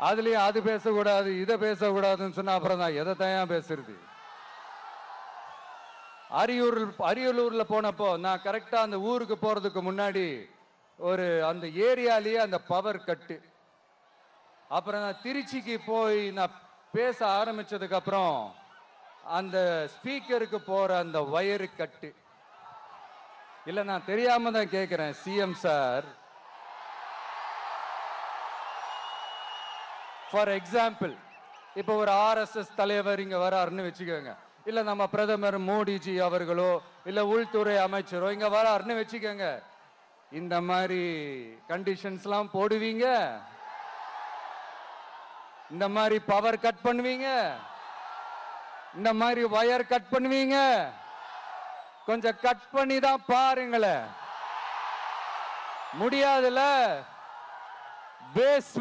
அதுலயும் அது பேசக்கூடாது இதை பேசக்கூடாதுன்னு சொன்னா அப்புறம் தான் எதை தான் பேசுறது. அரியலூர்ல போனப்போ நான் கரெக்டா அந்த ஊருக்கு போறதுக்கு முன்னாடி ஒரு அந்த ஏரியாலேயே அந்த பவர் கட்டு. அப்புறம் நான் திருச்சிக்கு போய் நான் பேச ஆரம்பிச்சதுக்கு அப்புறம் அந்த ஸ்பீக்கருக்கு போற அந்த வயரு கட்டு. இல்ல நான் தெரியாம தான் கேட்கிறேன் சிஎம் சார். ஃபார் எக்ஸாம்பிள், இப்ப ஒரு ஆர்எஸ்எஸ் தலைவர் இங்க வராருன்னு வச்சுக்கோங்க, இல்ல நம்ம பிரதமர் மோடிஜி அவர்களோ இல்ல உள்துறை அமைச்சரோ இங்க வராருன்னு வச்சுக்கோங்க, இந்த மாதிரி கண்டிஷன்ஸ்லாம் போடுவீங்க, இந்த மாதிரி பவர் கட் பண்ணுவீங்க, இந்த மாதிரி வயர் கட் பண்ணுவீங்க. கொஞ்சம் கட் பண்ணி தான் பாருங்களேன். முடியாதுல பேஸ்